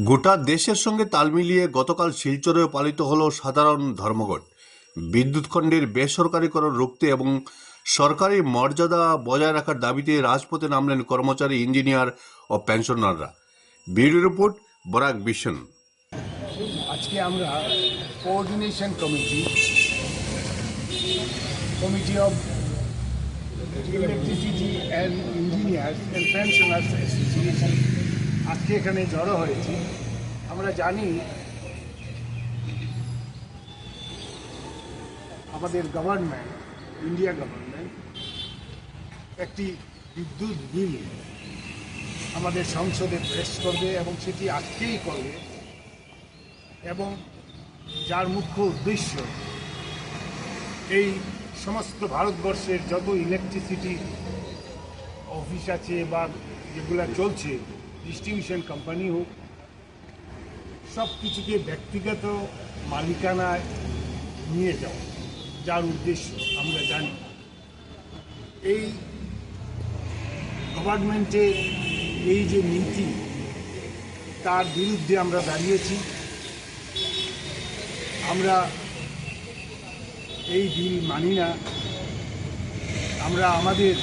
গোটা দেশের সঙ্গে তাল মিলিয়ে গতকাল শিলচরেও পালিত হলো সাধারণ ধর্মঘট। বিদ্যুৎ খণ্ডের বেসরকারীকরণ রুখতে এবং সরকারি মর্যাদা বজায় রাখার দাবিতে রাজপথে নামলেন কর্মচারী, ইঞ্জিনিয়ার ও পেনশনাররা। Bureau report, Barak vision. আজকে আমরা coordination committee of electricity and engineers and pensioners association আজকে এখানে জড়ো হয়েছি। আমরা জানি আমাদের গভর্নমেন্ট, ইন্ডিয়া গভর্নমেন্ট একটি বিদ্যুৎ বিল আমাদের সংসদে পেশ করবে এবং সেটি আজকেই করবে, এবং যার মুখ্য উদ্দেশ্য এই সমস্ত ভারতবর্ষের যত ইলেকট্রিসিটি অফিস আছে বা যেগুলো চলছে, ডিস্ট্রিবিউশন কোম্পানি হোক, সব কিছুকে ব্যক্তিগত মালিকানায় নিয়ে যাওয়া, যার উদ্দেশ্য আমরা জানি। এই গভর্নমেন্টের এই যে নীতি, তার বিরুদ্ধে আমরা দাঁড়িয়েছি। আমরা এই বিল মানি না। আমরা আমাদের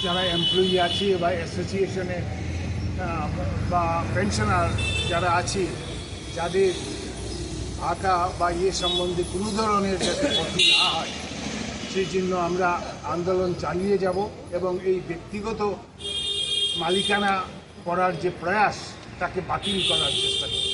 যারা এমপ্লয়ি আছে বা অ্যাসোসিয়েশনে বা পেনশনার যারা আছে, যাদের ভাতা বা সম্বন্ধে কোনো ধরনের যাতে ক্ষতি না হয়, সেই জন্য আমরা আন্দোলন চালিয়ে যাব এবং এই ব্যক্তিগত মালিকানা করার যে প্রয়াস, তাকে বাতিল করার চেষ্টা করব।